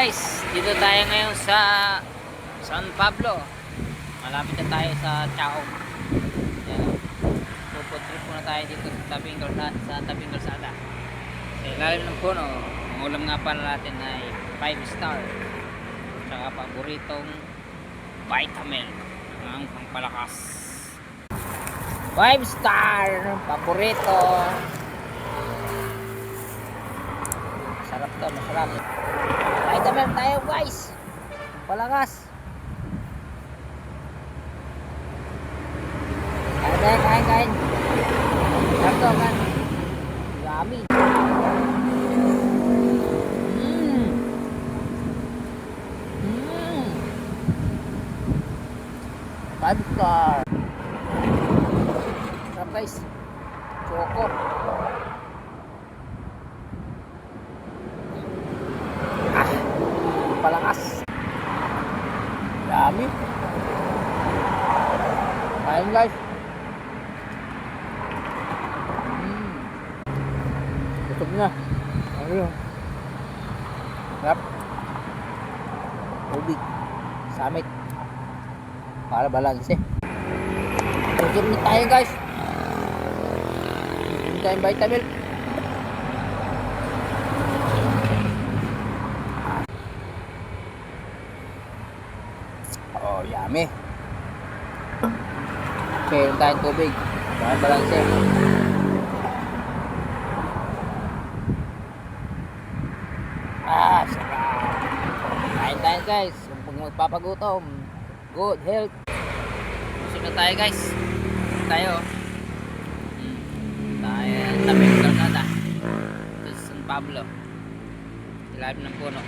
guys, dito tayo ngayon sa San Pablo. Malapit na tayo sa Chaong. Yan. Food trip muna tayo dito sa tabing kalsada. Sa ilalim ng puno, ang ulam nga pala natin ay 5 star. Tsaka paboritong Vitamel, ang pangpalakas. 5 star, paborito. Sarap to, masarap. Vitamin tayo guys. Palakas. Kain. Sarap to man. Yummy. Five star. Sarap guys. Choco. Palakas. Dami. Kain guys. Busog na. Ayun. Sarap. Tubig. Samit. Para balanse. Busog na tayo guys. Hindi tayong Vitamil. Oh, yummy. Okay, yung tayong tubig. Para balanse. Sarap. Kain tayo guys. Kung magpapagutom, good health. Busog na tayo guys. Tayo. Tayo, tabi ng kalsada. Ito sa San Pablo. Ilalim ng puno.